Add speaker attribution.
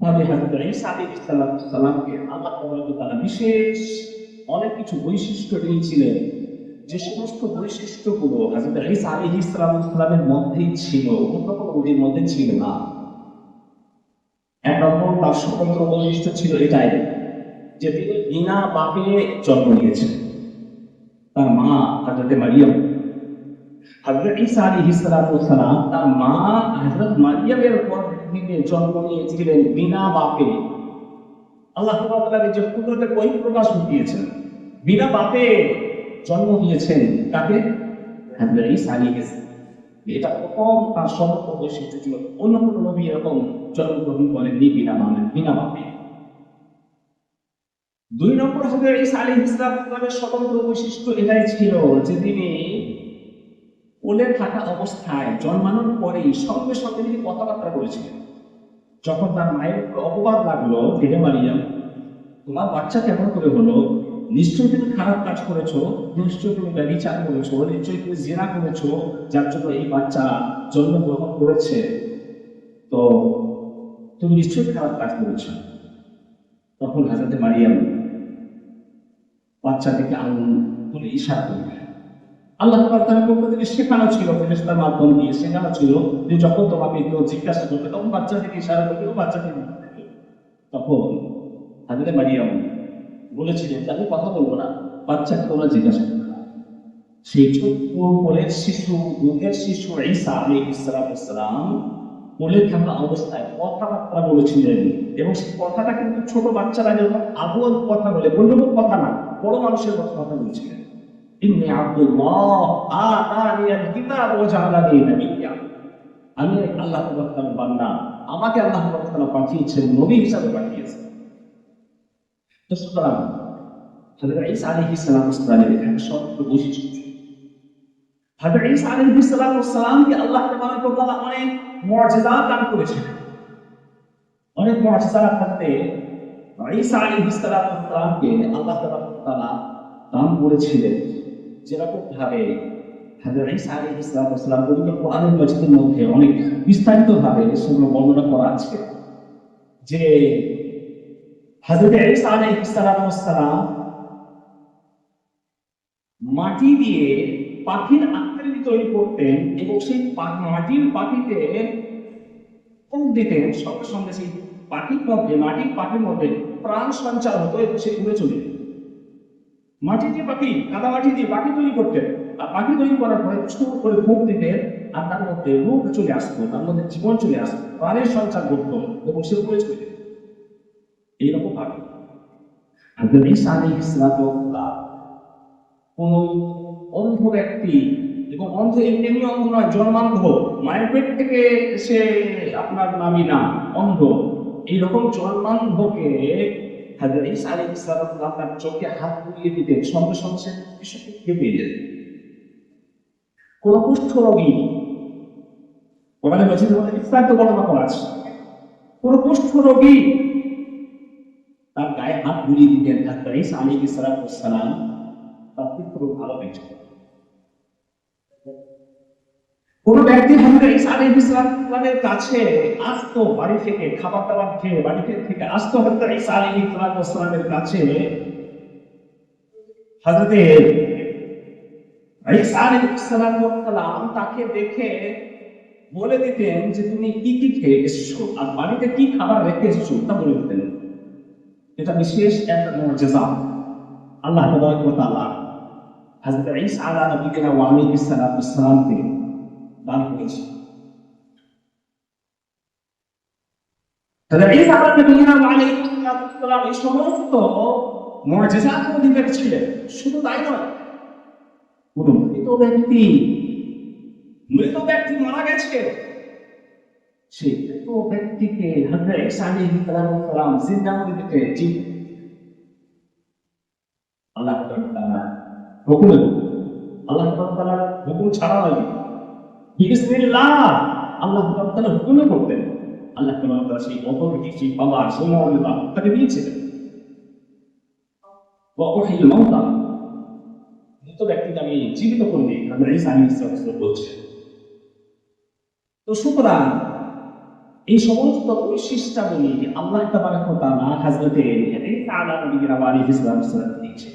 Speaker 1: তাহলে হযরত ঈসা আলাইহিস সালামকে আল্লাহ তাবারক ওয়া তাআলা বিশেষ অনেক কিছু বৈশিষ্ট্য দিয়েছিলেন, যে সমস্ত বৈশিষ্ট্যগুলো হযরত ঈসা আলাইহিস সালামের মধ্যেই ছিল, অন্য কোনো নবীর মধ্যে ছিল না। এক নম্বর তার স্বতন্ত্র বৈশিষ্ট্য ছিল এটাই যে তিনি বিনা বাপে জন্ম নিয়েছেন। তার মা হযরত মারিয়াম, হযরত ঈসা আলাইহিস সালাম তার মা হযরত মারিয়ামের গর্ভে জন্ম নিয়েছিলেন বিনা বাপে। আল্লাহ তাআলা তার যে কুদরতের বহিঃপ্রকাশ ঘটিয়েছেন, বিনা বাপে জন্ম দিয়েছেন কাকে? হযরত ঈসা আলাইহিস সালাম। এটা প্রথম তার সমস্ত বৈশিষ্ট্য ছিল। অন্য কোন নবী এরকম জন্মগ্রহণ করেননি বিনা বাপে। দুই নম্বর হযরত ঈসা আলাইহিস সালামের স্বতন্ত্র বৈশিষ্ট্য এটাই ছিল যে তিনি কোলে থাকা অবস্থায় জন্মানোর পরেই সঙ্গে সঙ্গে তিনি কথাবার্তা বলেছিলেন। যখন তার মায়ের অপবাদ লাগলো, হে মারিয়াম, তোমার বাচ্চা কেমন করে হলো? নিশ্চয়ই তুমি খারাপ কাজ করেছো, নিশ্চয়ই তুমি ব্যভিচার করেছো, নিশ্চয়ই তুমি জিনা করেছো, যার জন্য এই বাচ্চা জন্মগ্রহণ করেছে। তো তুমি নিশ্চয়ই খারাপ কাজ করেছো। তখন হযরত মারিয়াম বাচ্চাটিকে আঙুল তুলে ইশারা করলেন। আল্লাহ তাআলার পক্ষ থেকে শেখানো ছিল, ফেরেশতার মাধ্যম দিয়ে শেখানো ছিল যে যখন তোমাকে কেউ জিজ্ঞাসা করবে তখন বাচ্চাটিকে ইশারা করবে, বাচ্চাটি তখন হযরত মারিয়াম বলেছিলেন যে আমি কথা বলবো না, বাচ্চাকে তোমরা জিজ্ঞাসা করবে। সেই ছোট্ট কোলের শিশু, দুধের শিশু ঈসা আলাইহিস সালাম কোলে থাকা অবস্থায় কথাবার্তা বলেছিলেন, এবং সেই কথাটা কিন্তু ছোট বাচ্চারা যখন আবল কথা বলে, গণ্ডগোল কথা না, বড় মানুষের মতো কথা বলছিলেন। ইন্নী আব্দুল্লাহ আতানিয়াল কিতাব ওয়া জাআলানি নাবিয়্যা। আমি আল্লাহ তাআলার বান্দা, আমাকে আল্লাহ তাআলা পাঠিয়েছেন, নবী হিসাবে পাঠিয়েছেন। তো সুতরাং হযরত ঈসা আলাইহিস সালামের এখানে সত্য বৈশিষ্ট্য। হযরত ঈসা আলাইহিস সালামকে আল্লাহ তাবারক ওয়া তাআলা অনেক মুআজিজাত দান করেছেন। অনেক মুআজিজাত থাকতে ঈসা আলাইহিস সালামকে আল্লাহ তাবারক ওয়া তাআলা দান করেছিলেন। যেরকম ভাবে হযরত ঈসা আলাইহিস সালাম পবিত্র কোরআনুল মাজিদের মধ্যে অনেক বিস্তারিত ভাবে সেগুলো বর্ণনা করা আছে যে হযরত ঈসা আলাইহিস সালাম মাটি দিয়ে পাখির আকৃতি তৈরি করতেন, এবং সেই মাটির পাখিতে ফুঁক দিতেন, সঙ্গে সঙ্গে সেই মাটির পাখির মধ্যে প্রাণ সঞ্চার হতো এবং সে উড়ে চলে যেত। মাটি দিয়ে পাখি, কাদা মাটি দিয়ে পাখি তৈরি করতেন, আর পাখি তৈরি করার পরে ছুট করে ফুঁক দিতেন, আর তার মধ্যে রূপ চলে আসতো, তার মধ্যে জীবন চলে আসতো, প্রাণের সঞ্চার করতো এবং সে উড়ে চলে যেত। এইরকম ভাবে হযরত ঈসা আলাইহিস সালাম কোন অন্ধ ব্যক্তি, এবং অন্ধ এমনি অন্ধ নয়, জন্মান্ধ, মায়ের পেট থেকে সে আপনার নামি না, অন্ধ, এইরকম জন্মান্ধকে হযরত ঈসা আলাইহিস সালাম তার চোখে হাত বুলিয়ে দিতেন, সঙ্গে সঙ্গে সে বিষয়টি পেয়ে যেত। কোন কুষ্ঠ রোগী, কোরআনে মাজিদের মধ্যে বিস্তারিত বর্ণনা করা আছে, কোন কুষ্ঠ রোগী তার গায়ে হাত বুলিয়ে দিতেন, হযরত ঈসা আলাইহিস সালাম তার খুব ভালো হয়েছে। কোন ব্যক্তি হযরত ঈসা আলাইহিস সালামের কাছে আসতো, বাড়ি থেকে খাবার দাবার খেয়ে বাড়ি থেকে আসতো হযরত ঈসা আলাইহিস সালামের কাছে, হযরত ঈসা আলাইহিস সালাম তাকে দেখে বলে দিতেন যে তুমি কি কি খেয়ে এসেছো আর বাড়িতে কি খাবার রেখে এসেছো তা বলে দিতেন। এটা বিশেষ একটা মুআজিজা আল্লাহ তাবারক ওয়া তাআলা হযরত ঈসা আলাইহিস সালামকে দান করেছে। হযরত ঈসা আলাইহিস সালাম এই সমস্ত মুআজিজাতের অধিকারী ছিলেন। শুধু তাই নয়, কোন মৃত ব্যক্তি মারা গেছে, সেই মৃত ব্যক্তিকে হযরত ঈসা আলাইহিস সালাম জিন্দা করে দিতে আল্লাহ তাআলা হুকুম, আল্লাহ তাআলার হুকুম ছাড়া নয়, বিসমিল্লাহ আল্লাহ তাআলা হুকুম করতেন। আল্লাহ তাআলা সেই অথরিটি, সেই পাওয়ার, সেই মর্যাদা তাকে দিয়েছিলেন। ওয়া উহিল মাউতা, মৃত ব্যক্তিকে আমি জীবিত করে দিই, হযরত ঈসা আলাইহিস সালাম বলছেন। তো সুতরাং এই সমস্ত বৈশিষ্ট্যাবলী আল্লাহ তাবারাক ওয়া তাআলা হযরতে ঈসা আলাইহিস সালাম দিয়েছে।